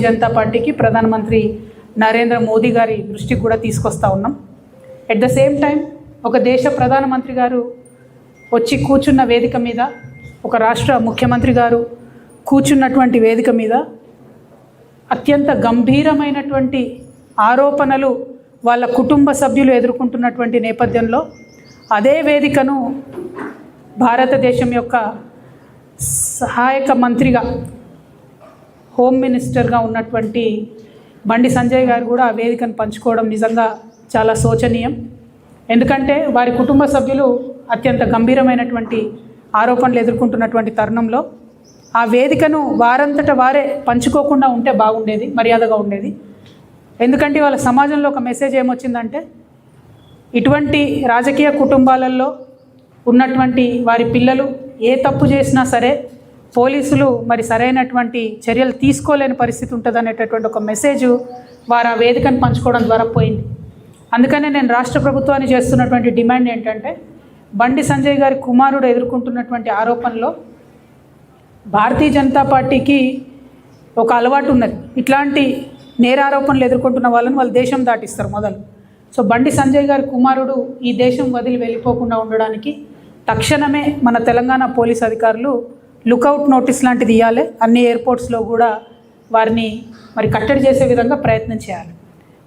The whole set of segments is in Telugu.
జనతా పార్టీకి ప్రధానమంత్రి నరేంద్ర మోదీ గారి దృష్టికి కూడా తీసుకొస్తా ఉన్నాం. ఎట్ ద సేమ్ టైం ఒక దేశ ప్రధానమంత్రి గారు వచ్చి కూర్చున్న వేదిక మీద, ఒక రాష్ట్ర ముఖ్యమంత్రి గారు కూర్చున్నటువంటి వేదిక మీద అత్యంత గంభీరమైనటువంటి ఆరోపణలు వాళ్ళ కుటుంబ సభ్యులు ఎదుర్కొంటున్నటువంటి నేపథ్యంలో అదే వేదికను భారతదేశం యొక్క సహాయక మంత్రిగా, హోమ్ మినిస్టర్గా ఉన్నటువంటి బండి సంజయ్ గారు కూడా ఆ వేదికను పంచుకోవడం నిజంగా చాలా శోచనీయం. ఎందుకంటే వారి కుటుంబ సభ్యులు అత్యంత గంభీరమైనటువంటి ఆరోపణలు ఎదుర్కొంటున్నటువంటి తరుణంలో ఆ వేదికను వారంతట వారే పంచుకోకుండా ఉంటే బాగుండేది, మర్యాదగా ఉండేది. ఎందుకంటే వాళ్ళ సమాజంలో ఒక మెసేజ్ ఏమొచ్చిందంటే, ఇటువంటి రాజకీయ కుటుంబాలలో ఉన్నటువంటి వారి పిల్లలు ఏ తప్పు చేసినా సరే పోలీసులు మరి సరైనటువంటి చర్యలు తీసుకోలేని పరిస్థితి ఉంటుంది అనేటటువంటి ఒక మెసేజ్ వారు ఆ వేదికను పంచుకోవడం ద్వారా పోయింది. అందుకనే నేను రాష్ట్ర ప్రభుత్వాన్ని చేస్తున్నటువంటి డిమాండ్ ఏంటంటే, బండి సంజయ్ గారి కుమారుడు ఎదుర్కొంటున్నటువంటి ఆరోపణలో భారతీయ జనతా పార్టీకి ఒక అలవాటు ఉన్నది. ఇట్లాంటి నేరారోపణలు ఎదుర్కొంటున్న వాళ్ళని వాళ్ళు దేశం దాటిస్తారు మొదలు. సో బండి సంజయ్ గారి కుమారుడు ఈ దేశం వదిలి వెళ్ళిపోకుండా ఉండడానికి తక్షణమే మన తెలంగాణ పోలీస్ అధికారులు లుకౌట్ నోటీస్ లాంటిది ఇవ్వాలి. అన్ని ఎయిర్పోర్ట్స్లో కూడా వారిని మరి కట్టడి చేసే విధంగా ప్రయత్నం చేయాలి.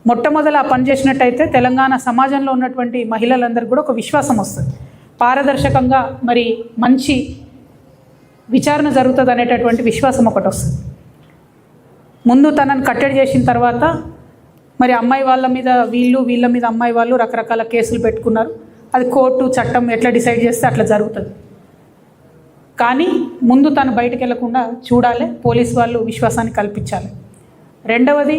మొట్టమొదలు ఆ పని చేసినట్టయితే తెలంగాణ సమాజంలో ఉన్నటువంటి మహిళలందరికీ కూడా ఒక విశ్వాసం వస్తుంది, పారదర్శకంగా మరి మంచి విచారణ జరుగుతుంది అనేటటువంటి విశ్వాసం ఒకటి వస్తుంది. ముందు తనని కట్టడి చేసిన తర్వాత మరి అమ్మాయి వాళ్ళ మీద వీళ్ళ మీద అమ్మాయి వాళ్ళు రకరకాల కేసులు పెట్టుకున్నారు. అది కోర్టు చట్టం ఎట్లా డిసైడ్ చేస్తే అట్లా జరుగుతుంది. కానీ ముందు తను బయటకు వెళ్లకుండా చూడాలి, పోలీస్ వాళ్ళు విశ్వాసాన్ని కల్పించాలి. రెండవది,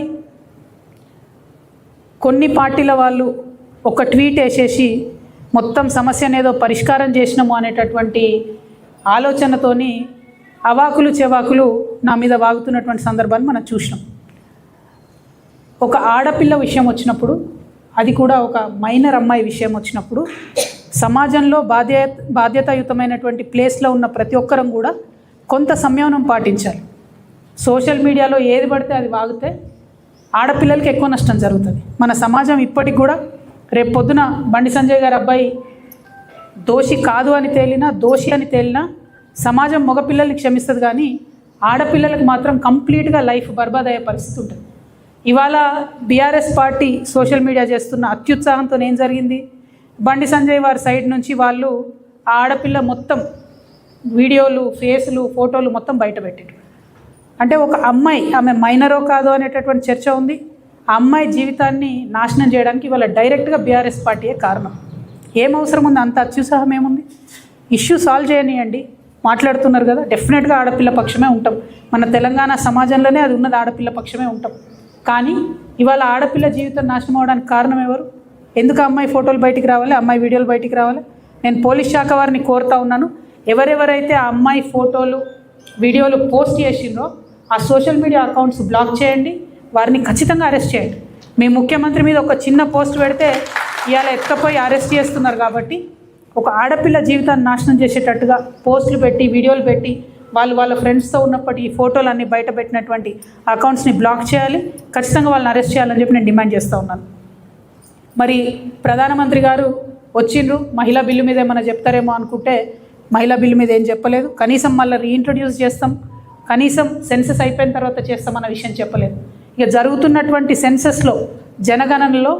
కొన్ని పార్టీల వాళ్ళు ఒక ట్వీట్ వేసేసి మొత్తం సమస్యను ఏదో పరిష్కారం చేసినాము అనేటటువంటి ఆలోచనతోని అవాకులు చెవాకులు నా మీద వాగుతున్నటువంటి సందర్భాన్ని మనం చూసినాం. ఒక ఆడపిల్ల విషయం వచ్చినప్పుడు, అది కూడా ఒక మైనర్ అమ్మాయి విషయం వచ్చినప్పుడు సమాజంలో బాధ్యతాయుతమైనటువంటి ప్లేస్లో ఉన్న ప్రతి ఒక్కరం కూడా కొంత సంయమనం పాటించాలి. సోషల్ మీడియాలో ఏది పడితే అది వాగితే ఆడపిల్లలకి ఎక్కువ నష్టం జరుగుతుంది. మన సమాజం ఇప్పటికి కూడా రేపు పొద్దున బండి సంజయ్ గారి అబ్బాయి దోషి కాదు అని తేలినా, దోషి అని తేలినా సమాజం మగపిల్లల్ని క్షమిస్తుంది, కానీ ఆడపిల్లలకు మాత్రం కంప్లీట్గా లైఫ్ బర్బాద్ అయ్యే పరిస్థితి ఉంటుంది. ఇవాళ బీఆర్ఎస్ పార్టీ సోషల్ మీడియా చేస్తున్న అత్యుత్సాహంతో ఏం జరిగింది, బండి సంజయ్ వారి సైడ్ నుంచి వాళ్ళు ఆ ఆడపిల్ల మొత్తం వీడియోలు, ఫేసులు, ఫోటోలు మొత్తం బయట పెట్టారు. అంటే ఒక అమ్మాయి, ఆమె మైనరో కాదో అనేటటువంటి చర్చ ఉంది. ఆ అమ్మాయి జీవితాన్ని నాశనం చేయడానికి ఇవాళ డైరెక్ట్గా బీఆర్ఎస్ పార్టీయే కారణం. ఏం అవసరం ఉంది, అంత అత్యుత్సాహం ఏముంది? ఇష్యూ సాల్వ్ చేయనియండి, మాట్లాడుతున్నారు కదా, డెఫినెట్గా ఆడపిల్ల పక్షమే ఉంటాం. మన తెలంగాణ సమాజంలోనే అది ఉన్నది, ఆడపిల్ల పక్షమే ఉంటాం. కానీ ఇవాళ ఆడపిల్ల జీవితం నాశనం అవడానికి కారణం ఎవరు? ఎందుకు అమ్మాయి ఫోటోలు బయటికి రావాలి, అమ్మాయి వీడియోలు బయటికి రావాలి? నేను పోలీస్ శాఖ వారిని కోరుతా ఉన్నాను, ఎవరెవరైతే ఆ అమ్మాయి ఫోటోలు, వీడియోలు పోస్ట్ చేసిండ్రో ఆ సోషల్ మీడియా అకౌంట్స్ బ్లాక్ చేయండి, వారిని ఖచ్చితంగా అరెస్ట్ చేయండి. మీ ముఖ్యమంత్రి మీద ఒక చిన్న పోస్ట్ పెడితే ఇవాళ ఎత్తుకపోయి అరెస్ట్ చేస్తున్నారు. కాబట్టి ఒక ఆడపిల్ల జీవితాన్ని నాశనం చేసేటట్టుగా పోస్టులు పెట్టి, వీడియోలు పెట్టి, వాళ్ళ ఫ్రెండ్స్తో ఉన్నప్పటి ఈ ఫోటోలు అన్నీ బయట పెట్టినటువంటి అకౌంట్స్ని బ్లాక్ చేయాలి, ఖచ్చితంగా వాళ్ళని అరెస్ట్ చేయాలని చెప్పి నేను డిమాండ్ చేస్తూ ఉన్నాను. మరి ప్రధానమంత్రి గారు వచ్చిండ్రు, మహిళా బిల్లు మీద ఏమైనా చెప్తారేమో అనుకుంటే మహిళా బిల్లు మీద ఏం చెప్పలేదు. కనీసం మళ్ళీ రీఇంట్రొడ్యూస్ చేస్తాం, కనీసం సెన్సెస్ అయిపోయిన తర్వాత చేస్తామన్న విషయం చెప్పలేదు. ఇక జరుగుతున్నటువంటి సెన్సెస్లో, జనగణనలో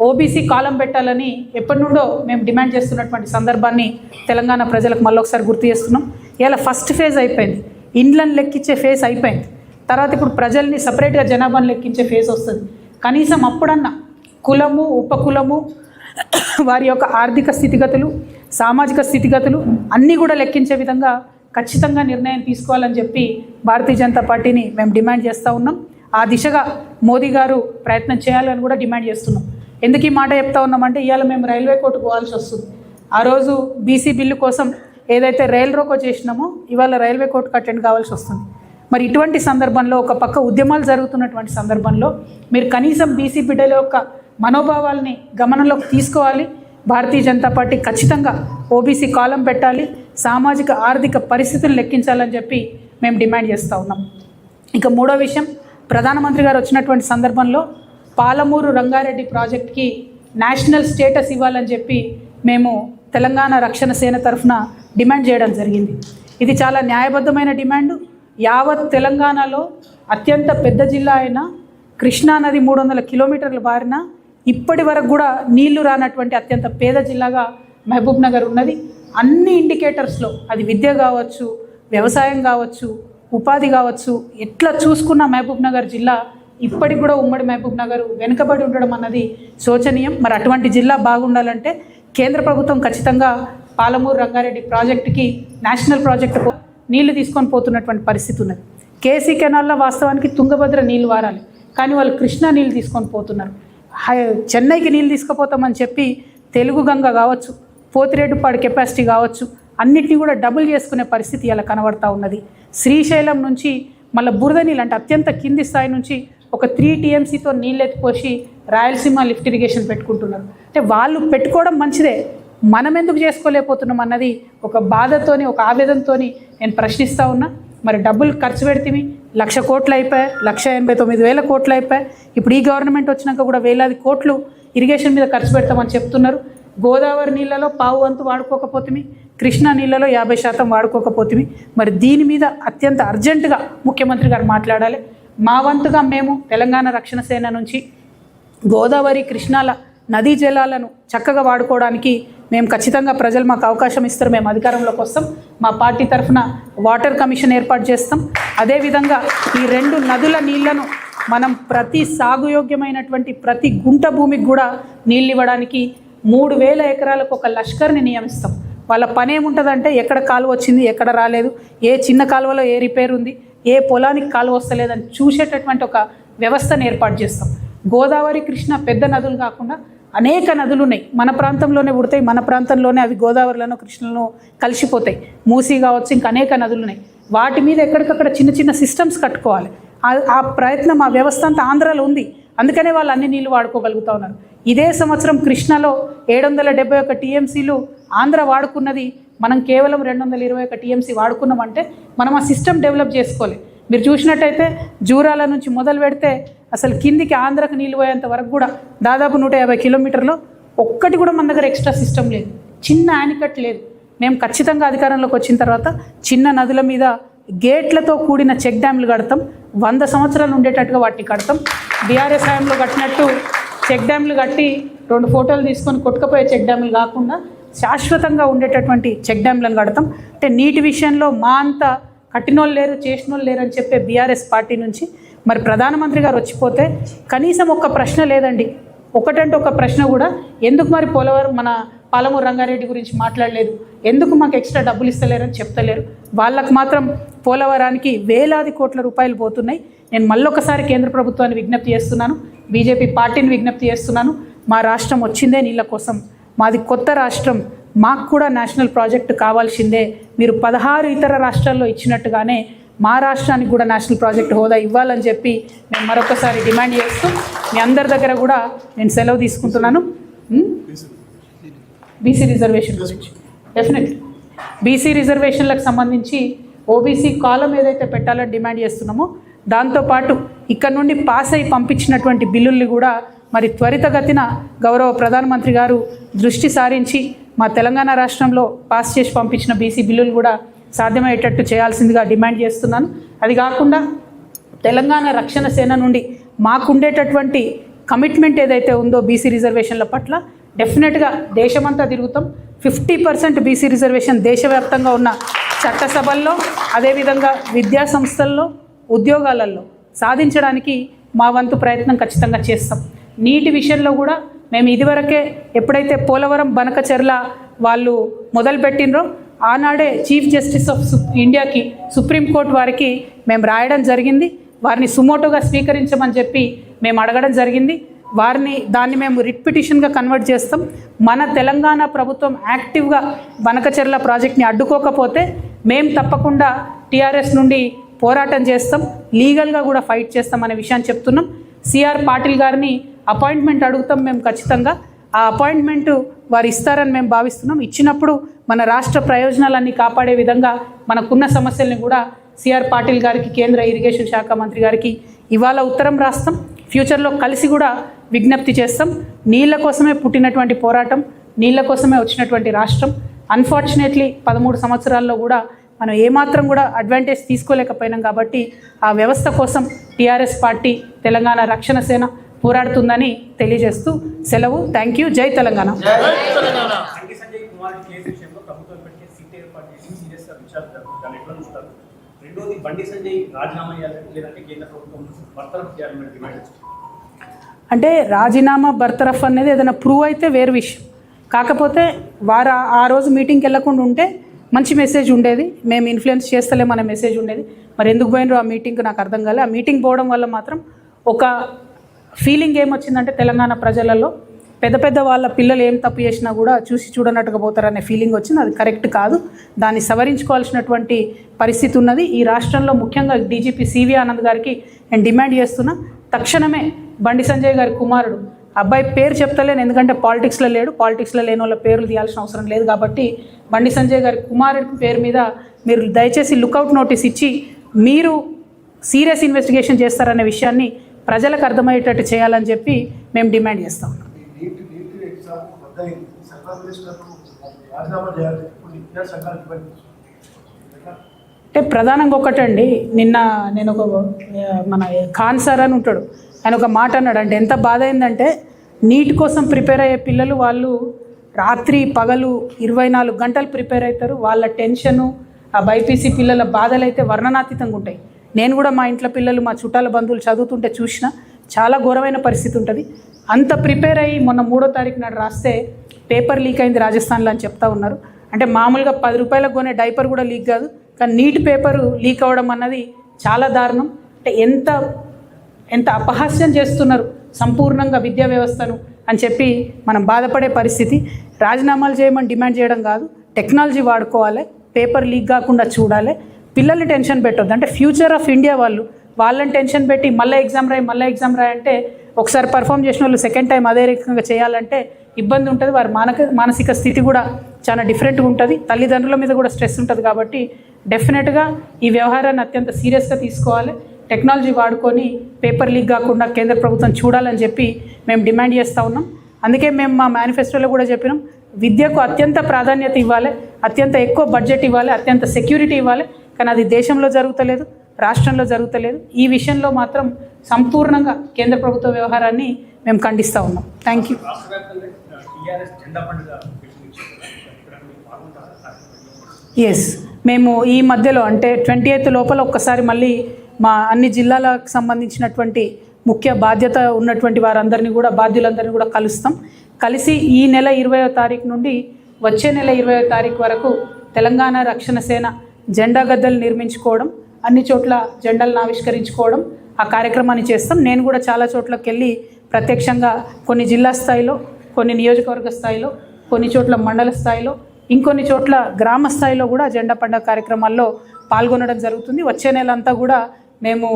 ఓబీసీ కాలం పెట్టాలని ఎప్పటి నుండో మేము డిమాండ్ చేస్తున్నటువంటి సందర్భాన్ని తెలంగాణ ప్రజలకు మళ్ళొకసారి గుర్తు చేస్తున్నాం. ఇలా ఫస్ట్ ఫేజ్ అయిపోయింది, ఇండ్లను లెక్కించే ఫేజ్ అయిపోయింది. తర్వాత ఇప్పుడు ప్రజల్ని సపరేట్గా జనాభాను లెక్కించే ఫేజ్ వస్తుంది. కనీసం అప్పుడన్నా కులము, ఉపకులము, వారి యొక్క ఆర్థిక స్థితిగతులు, సామాజిక స్థితిగతులు అన్నీ కూడా లెక్కించే విధంగా ఖచ్చితంగా నిర్ణయం తీసుకోవాలని చెప్పి భారతీయ జనతా పార్టీని మేము డిమాండ్ చేస్తూ ఉన్నాం. ఆ దిశగా మోదీ గారు ప్రయత్నం చేయాలని కూడా డిమాండ్ చేస్తున్నాం. ఎందుకు ఈ మాట చెప్తా ఉన్నామంటే, ఇవాళ మేము రైల్వే కోర్టుకు పోవాల్సి వస్తుంది. ఆ రోజు బీసీ బిల్లు కోసం ఏదైతే రైల్ రోకో చేసినామో ఇవాళ రైల్వే కోర్టుకు అటెండ్ కావాల్సి వస్తుంది. మరి ఇటువంటి సందర్భంలో, ఒక పక్క ఉద్యమాలు జరుగుతున్నటువంటి సందర్భంలో మీరు కనీసం బీసీ బిడ్డల యొక్క మనోభావాల్ని గమనంలోకి తీసుకోవాలి. భారతీయ జనతా పార్టీ ఖచ్చితంగా ఓబీసీ కాలం పెట్టాలి, సామాజిక ఆర్థిక పరిస్థితులు లెక్కించాలని చెప్పి మేము డిమాండ్ చేస్తూ ఉన్నాం. ఇక మూడో విషయం, ప్రధానమంత్రి గారు వచ్చినటువంటి సందర్భంలో పాలమూరు రంగారెడ్డి ప్రాజెక్ట్కి నేషనల్ స్టేటస్ ఇవ్వాలని చెప్పి మేము తెలంగాణ రక్షణ సేన తరఫున డిమాండ్ చేయడం జరిగింది. ఇది చాలా న్యాయబద్ధమైన డిమాండు. యావత్ తెలంగాణలో అత్యంత పెద్ద జిల్లా అయిన కృష్ణానది 300 కిలోమీటర్ల బారిన ఇప్పటి వరకు కూడా నీళ్లు రానటువంటి అత్యంత పేద జిల్లాగా మహబూబ్ నగర్ ఉన్నది. అన్ని ఇండికేటర్స్లో అది విద్య కావచ్చు, వ్యవసాయం కావచ్చు, ఉపాధి కావచ్చు, ఎట్లా చూసుకున్న మహబూబ్ నగర్ జిల్లా ఇప్పటికి కూడా ఉమ్మడి మహబూబ్ నగర్ వెనుకబడి ఉండడం అన్నది శోచనీయం. మరి అటువంటి జిల్లా బాగుండాలంటే కేంద్ర ప్రభుత్వం ఖచ్చితంగా పాలమూరు రంగారెడ్డి ప్రాజెక్టుకి నేషనల్ ప్రాజెక్టు నీళ్లు తీసుకొని పోతున్నటువంటి పరిస్థితి ఉన్నది. కేసీ కెనాల్లో వాస్తవానికి తుంగభద్ర నీళ్లు వారాలి, కానీ వాళ్ళు కృష్ణా నీళ్ళు తీసుకొని పోతున్నారు. చెన్నైకి నీళ్ళు తీసుకుపోతామని చెప్పి తెలుగు గంగ కావచ్చు, పోతిరెడ్డిపాడు కెపాసిటీ కావచ్చు, అన్నిటినీ కూడా డబుల్ చేసుకునే పరిస్థితి ఇలా కనబడతా ఉన్నది. శ్రీశైలం నుంచి మళ్ళీ బురద నీళ్ళు అంటే అత్యంత కింది స్థాయి నుంచి ఒక 3 TMCతో నీళ్ళు ఎత్తిపోసి రాయలసీమ లిఫ్ట్ ఇరిగేషన్ పెట్టుకుంటున్నారు. అంటే వాళ్ళు పెట్టుకోవడం మంచిదే, మనం ఎందుకు చేసుకోలేకపోతున్నాం అన్నది ఒక బాధతోని, ఒక ఆవేదనతోని నేను ప్రశ్నిస్తూ ఉన్నా. మరి డబ్బులు ఖర్చు పెడితే 1,00,000 కోట్లు అయిపోయాయి, 1,89,000 కోట్లు అయిపోయాయి. ఇప్పుడు ఈ గవర్నమెంట్ వచ్చినాక కూడా వేలాది కోట్లు ఇరిగేషన్ మీద ఖర్చు పెడతామని చెప్తున్నారు. గోదావరి నీళ్ళలో పావు వంతు వాడుకోకపోతే, కృష్ణా నీళ్ళలో 50% వాడుకోకపోతే, మరి దీని మీద అత్యంత అర్జెంటుగా ముఖ్యమంత్రి గారు మాట్లాడాలి. మా వంతుగా మేము తెలంగాణ రక్షణ సేన నుంచి గోదావరి కృష్ణాల నదీ జలాలను చక్కగా వాడుకోవడానికి మేము ఖచ్చితంగా ప్రజలు మాకు అవకాశం ఇస్తారు, మేము అధికారంలోకి వస్తాం. మా పార్టీ తరఫున వాటర్ కమిషన్ ఏర్పాటు చేస్తాం. అదేవిధంగా ఈ 2 నదుల నీళ్లను మనం ప్రతి సాగుయోగ్యమైనటువంటి ప్రతి గుంట భూమికి కూడా నీళ్ళు ఇవ్వడానికి 3,000 ఎకరాలకు ఒక లష్కర్ని నియమిస్తాం. వాళ్ళ పని ఏముంటుందంటే ఎక్కడ కాలువ వచ్చింది, ఎక్కడ రాలేదు, ఏ చిన్న కాలువలో ఏ రిపేర్ ఉంది, ఏ పొలానికి కాలువ వస్తలేదని చూసేటటువంటి ఒక వ్యవస్థను ఏర్పాటు చేస్తాం. గోదావరి కృష్ణ పెద్ద నదులు కాకుండా అనేక నదులు ఉన్నాయి, మన ప్రాంతంలోనే పుడతాయి, మన ప్రాంతంలోనే అవి గోదావరిలోనూ కృష్ణలో కలిసిపోతాయి. మూసీ కావచ్చు, ఇంకా అనేక నదులు ఉన్నాయి. వాటి మీద ఎక్కడికక్కడ చిన్న చిన్న సిస్టమ్స్ కట్టుకోవాలి. ఆ ప్రయత్నం ఆ వ్యవస్థ అంతా ఆంధ్రాలో ఉంది, అందుకనే వాళ్ళు అన్ని నీళ్ళు వాడుకోగలుగుతూ ఉన్నారు. ఇదే సంవత్సరం కృష్ణలో 771 TMCలు ఆంధ్ర వాడుకున్నది, మనం కేవలం 221 TMC వాడుకున్నామంటే మనం ఆ సిస్టమ్ డెవలప్ చేసుకోవాలి. మీరు చూసినట్టయితే జూరాల నుంచి మొదలు పెడితే అసలు కిందికి ఆంధ్రకు నీళ్ళు పోయేంత వరకు కూడా దాదాపు 150 కిలోమీటర్లో ఒక్కటి కూడా మన దగ్గర ఎక్స్ట్రా సిస్టమ్ లేదు, చిన్న యానికట్ లేదు. మేము ఖచ్చితంగా అధికారంలోకి వచ్చిన తర్వాత చిన్న నదుల మీద గేట్లతో కూడిన చెక్ డ్యామ్లు కడతాం, 100 సంవత్సరాలు ఉండేటట్టుగా వాటిని కడతాం. బీఆర్ఎస్ హయాంలో కట్టినట్టు చెక్ డ్యామ్లు కట్టి 2 ఫోటోలు తీసుకొని కొట్టుకుపోయే చెక్ డ్యామ్లు కాకుండా శాశ్వతంగా ఉండేటటువంటి చెక్ డ్యామ్లను కడతాం. అంటే నీటి విషయంలో మా అంతా కట్టినోళ్ళు లేరు, చేసినోళ్ళు లేరు అని చెప్పే బీఆర్ఎస్ పార్టీ నుంచి మరి ప్రధానమంత్రి గారు వచ్చిపోతే కనీసం ఒక్క ప్రశ్న లేదండి, ఒకటంటే ఒక ప్రశ్న కూడా ఎందుకు మరి పోలవరం మన పాలమూరు రంగారెడ్డి గురించి మాట్లాడలేదు, ఎందుకు మాకు ఎక్స్ట్రా డబ్బులు ఇస్తలేరని చెప్తలేరు. వాళ్ళకు మాత్రం పోలవరానికి వేలాది కోట్ల రూపాయలు పోతున్నాయి. నేను మళ్ళొకసారి కేంద్ర ప్రభుత్వాన్ని విజ్ఞప్తి చేస్తున్నాను, బీజేపీ పార్టీని విజ్ఞప్తి చేస్తున్నాను. మా రాష్ట్రం వచ్చిందే నీళ్ళ కోసం, మాది కొత్త రాష్ట్రం, మాకు కూడా నేషనల్ ప్రాజెక్టు కావాల్సిందే. మీరు 16 ఇతర రాష్ట్రాల్లో ఇచ్చినట్టుగానే మా రాష్ట్రానికి కూడా నేషనల్ ప్రాజెక్ట్ హోదా ఇవ్వాలని చెప్పి నేను మరొకసారి డిమాండ్ చేస్తూ మీ అందరి దగ్గర కూడా నేను సెలవు తీసుకుంటున్నాను. బీసీ రిజర్వేషన్ గురించి డెఫినెట్లీ బీసీ రిజర్వేషన్లకు సంబంధించి ఓబీసీ కాలం ఏదైతే పెట్టాలని డిమాండ్ చేస్తున్నామో దాంతోపాటు ఇక్కడ నుండి పాస్ అయి పంపించినటువంటి బిల్లుల్ని కూడా మరి త్వరితగతిన గౌరవ ప్రధానమంత్రి గారు దృష్టి సారించి మా తెలంగాణ రాష్ట్రంలో పాస్ చేసి పంపించిన బీసీ బిల్లులు కూడా సాధ్యమయ్యేటట్టు చేయాల్సిందిగా డిమాండ్ చేస్తున్నాను. అది కాకుండా తెలంగాణ రక్షణ సేన నుండి మాకుండేటటువంటి కమిట్మెంట్ ఏదైతే ఉందో బీసీ రిజర్వేషన్ల పట్ల డెఫినెట్గా దేశమంతా తిరుగుతాం. 50% బీసీ రిజర్వేషన్ దేశవ్యాప్తంగా ఉన్న చట్టసభల్లో, అదేవిధంగా విద్యా సంస్థల్లో, ఉద్యోగాలలో సాధించడానికి మా వంతు ప్రయత్నం ఖచ్చితంగా చేస్తాం. నీటి విషయంలో కూడా మేము ఇదివరకే ఎప్పుడైతే పోలవరం బనకచెర్ల వాళ్ళు మొదలుపెట్టినరో ఆనాడే చీఫ్ జస్టిస్ ఆఫ్ ఇండియాకి సుప్రీంకోర్టు వారికి మేము రాయడం జరిగింది. వారిని సుమోటోగా స్వీకరించమని చెప్పి మేము అడగడం జరిగింది. దాన్ని మేము రిట్ పిటిషన్గా కన్వర్ట్ చేస్తాం. మన తెలంగాణ ప్రభుత్వం యాక్టివ్గా బనకచెర్ల ప్రాజెక్ట్ని అడ్డుకోకపోతే మేము తప్పకుండా టీఆర్ఎస్ నుండి పోరాటం చేస్తాం, లీగల్గా కూడా ఫైట్ చేస్తాం అనే విషయాన్ని చెప్తున్నాం. సిఆర్ పాటిల్ గారిని అపాయింట్మెంట్ అడుగుతాం మేము ఖచ్చితంగా. ఆ అపాయింట్మెంట్ వారు ఇస్తారని మేము భావిస్తున్నాం. ఇచ్చినప్పుడు మన రాష్ట్ర ప్రయోజనాలన్నీ కాపాడే విధంగా మనకున్న సమస్యల్ని కూడా సిఆర్ పాటిల్ గారికి, కేంద్ర ఇరిగేషన్ శాఖ మంత్రి గారికి ఇవాళ ఉత్తరం రాస్తాం, ఫ్యూచర్లో కలిసి కూడా విజ్ఞప్తి చేస్తాం. నీళ్ళ కోసమే పుట్టినటువంటి పోరాటం, నీళ్ళ కోసమే వచ్చినటువంటి రాష్ట్రం. అన్ఫార్చునేట్లీ 13 సంవత్సరాల్లో కూడా మనం ఏమాత్రం కూడా అడ్వాంటేజ్ తీసుకోలేకపోయినాం. కాబట్టి ఆ వ్యవస్థ కోసం టీఆర్ఎస్ పార్టీ తెలంగాణ రక్షణ సేన పోరాడుతుందని తెలియజేస్తూ సెలవు. Thank you. జై తెలంగాణ. అంటే రాజీనామా బర్తరఫ్ అనేది ఏదైనా ప్రూవ్ అయితే వేరు విషయం. కాకపోతే వారు ఆ రోజు మీటింగ్కి వెళ్ళకుండా ఉంటే మంచి మెసేజ్ ఉండేది, మేము ఇన్ఫ్లుయెన్స్ చేస్తలేమనే మెసేజ్ ఉండేది. మరి ఎందుకు పోయినరో ఆ మీటింగ్కి నాకు అర్థం కాలేదు. ఆ మీటింగ్ పోవడం వల్ల మాత్రం ఒక ఫీలింగ్ ఏమొచ్చిందంటే తెలంగాణ ప్రజలలో పెద్ద పెద్ద వాళ్ళ పిల్లలు ఏం తప్పు చేసినా కూడా చూసి చూడనట్టుగా పోతారనే ఫీలింగ్ వచ్చింది. అది కరెక్ట్ కాదు, దాన్ని సవరించుకోవాల్సినటువంటి పరిస్థితి ఉన్నది. ఈ రాష్ట్రంలో ముఖ్యంగా డీజీపీ సివి ఆనంద్ గారికి నేను డిమాండ్ చేస్తున్నా, తక్షణమే బండి సంజయ్ గారి కుమారుడు, అబ్బాయి పేరు చెప్తలేను ఎందుకంటే పాలిటిక్స్లో లేడు, పాలిటిక్స్లో లేని వాళ్ళ పేర్లు తీయాల్సిన అవసరం లేదు కాబట్టి బండి సంజయ్ గారి కుమారుడి పేరు మీద మీరు దయచేసి లుకౌట్ నోటీస్ ఇచ్చి మీరు సీరియస్ ఇన్వెస్టిగేషన్ చేస్తారనే విషయాన్ని ప్రజలకు అర్థమయ్యేటట్టు చేయాలని చెప్పి మేము డిమాండ్ చేస్తాం. అంటే ప్రధానంగా ఒకటండి, నిన్న నేను మన ఖాన్ సార్ అని ఉంటాడు, ఆయన ఒక మాట అన్నాడు. అంటే ఎంత బాధ అయిందంటే నీట్ కోసం ప్రిపేర్ అయ్యే పిల్లలు వాళ్ళు రాత్రి పగలు 24 గంటలు ప్రిపేర్ అవుతారు. వాళ్ళ టెన్షను, ఆ బైపీసీ పిల్లల బాధలు అయితే వర్ణనాతీతంగా ఉంటాయి. నేను కూడా మా ఇంట్లో పిల్లలు మా చుట్టాల బంధువులు చదువుతుంటే చూసిన చాలా ఘోరమైన పరిస్థితి ఉంటుంది. అంత ప్రిపేర్ అయ్యి మొన్న 3వ తారీఖు నాడు రాస్తే పేపర్ లీక్ అయింది రాజస్థాన్లో అని చెప్తా ఉన్నారు. అంటే మామూలుగా 10 రూపాయలకు కొనే డైపర్ కూడా లీక్ కాదు, కానీ నీట్ పేపరు లీక్ అవ్వడం అన్నది చాలా దారుణం. అంటే ఎంత అపహాస్యం చేస్తున్నారు సంపూర్ణంగా విద్యా వ్యవస్థను అని చెప్పి మనం బాధపడే పరిస్థితి. రాజీనామాలు చేయమని డిమాండ్ చేయడం కాదు, టెక్నాలజీ వాడుకోవాలి, పేపర్ లీక్ కాకుండా చూడాలి, పిల్లల్ని టెన్షన్ పెట్టొద్దు. అంటే ఫ్యూచర్ ఆఫ్ ఇండియా వాళ్ళని టెన్షన్ పెట్టి మళ్ళీ ఎగ్జామ్ రాయి అంటే ఒకసారి పర్ఫామ్ చేసిన వాళ్ళు సెకండ్ టైం అదే రకంగా చేయాలంటే ఇబ్బంది ఉంటుంది. వారి మానసిక స్థితి కూడా చాలా డిఫరెంట్గా ఉంటుంది, తల్లిదండ్రుల మీద కూడా స్ట్రెస్ ఉంటుంది. కాబట్టి డెఫినెట్గా ఈ వ్యవహారాన్ని అత్యంత సీరియస్గా తీసుకోవాలి, టెక్నాలజీ వాడుకొని పేపర్ లీక్ కాకుండా కేంద్ర ప్రభుత్వం చూడాలని చెప్పి మేము డిమాండ్ చేస్తూ ఉన్నాం. అందుకే మేము మా మేనిఫెస్టోలో కూడా చెప్పినాం, విద్యకు అత్యంత ప్రాధాన్యత ఇవ్వాలి, అత్యంత ఎక్కువ బడ్జెట్ ఇవ్వాలి, అత్యంత సెక్యూరిటీ ఇవ్వాలి. కానీ అది దేశంలో జరుగుతలేదు, రాష్ట్రంలో జరుగుతలేదు. ఈ విషయంలో మాత్రం సంపూర్ణంగా కేంద్ర ప్రభుత్వ వ్యవహారాన్ని మేము ఖండిస్తూ ఉన్నాం. Thank you. ఎస్, మేము ఈ మధ్యలో అంటే 28th లోపల ఒక్కసారి మళ్ళీ మా అన్ని జిల్లాలకు సంబంధించినటువంటి ముఖ్య బాధ్యత ఉన్నటువంటి వారందరినీ కూడా బాధ్యులందరినీ కూడా కలుస్తాం. కలిసి ఈ నెల 20వ తారీఖు నుండి వచ్చే నెల 20వ తారీఖు వరకు తెలంగాణ రక్షణ సేన జెండా గద్దెలు నిర్మించుకోవడం, అన్ని చోట్ల జెండాలను ఆవిష్కరించుకోవడం, ఆ కార్యక్రమాన్ని చేస్తాం. నేను కూడా చాలా చోట్లకి వెళ్ళి ప్రత్యక్షంగా కొన్ని జిల్లా స్థాయిలో, కొన్ని నియోజకవర్గ స్థాయిలో, కొన్ని చోట్ల మండల స్థాయిలో, ఇంకొన్ని చోట్ల గ్రామ స్థాయిలో కూడా జెండా పండుగ కార్యక్రమాల్లో పాల్గొనడం జరుగుతుంది. వచ్చే నెల అంతా కూడా మేము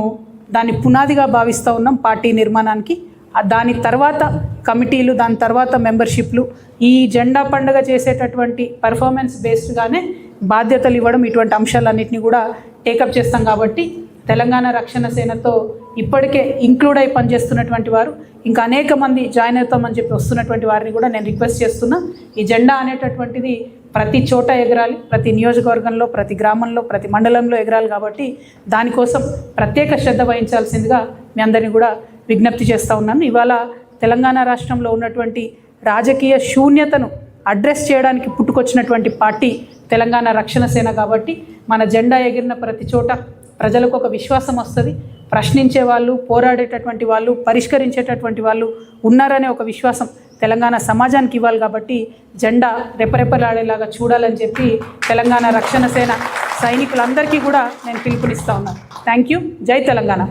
దాన్ని పునాదిగా భావిస్తూ ఉన్నాం పార్టీ నిర్మాణానికి. దాని తర్వాత కమిటీలు, దాని తర్వాత మెంబర్షిప్లు, ఈ జెండా పండుగ చేసేటటువంటి పర్ఫార్మెన్స్ బేస్డ్గానే బాధ్యతలు ఇవ్వడం, ఇటువంటి అంశాలన్నింటినీ కూడా టేకప్ చేస్తాం. కాబట్టి తెలంగాణ రక్షణ సేనతో ఇప్పటికే ఇంక్లూడ్ అయి పనిచేస్తున్నటువంటి వారు ఇంకా అనేక మంది జాయిన్ అవుతామని చెప్పి వస్తున్నటువంటి వారిని కూడా నేను రిక్వెస్ట్ చేస్తున్నా. ఈ జెండా అనేటటువంటిది ప్రతి చోట ఎగరాలి, ప్రతి నియోజకవర్గంలో, ప్రతి గ్రామంలో, ప్రతి మండలంలో ఎగరాలి. కాబట్టి దానికోసం ప్రత్యేక శ్రద్ధ వహించాల్సిందిగా మీ అందరినీ కూడా విజ్ఞప్తి చేస్తూ ఉన్నాను. ఇవాళ తెలంగాణ రాష్ట్రంలో ఉన్నటువంటి రాజకీయ శూన్యతను అడ్రస్ చేయడానికి పుట్టుకొచ్చినటువంటి పార్టీ తెలంగాణ రక్షణ సేన. కాబట్టి మన జెండా ఎగిరిన ప్రతి చోట ప్రజలకు ఒక విశ్వాసం వస్తుంది, ప్రశ్నించే వాళ్ళు, పోరాడేటటువంటి వాళ్ళు, పరిష్కరించేటటువంటి వాళ్ళు ఉన్నారనే ఒక విశ్వాసం తెలంగాణ సమాజానికి ఇవ్వాలి. కాబట్టి జెండా రెపరెపలాడేలాగా చూడాలని చెప్పి తెలంగాణ రక్షణ సేన సైనికులందరికీ కూడా నేను పిలుపునిస్తూ ఉన్నాను. Thank you. జై తెలంగాణ.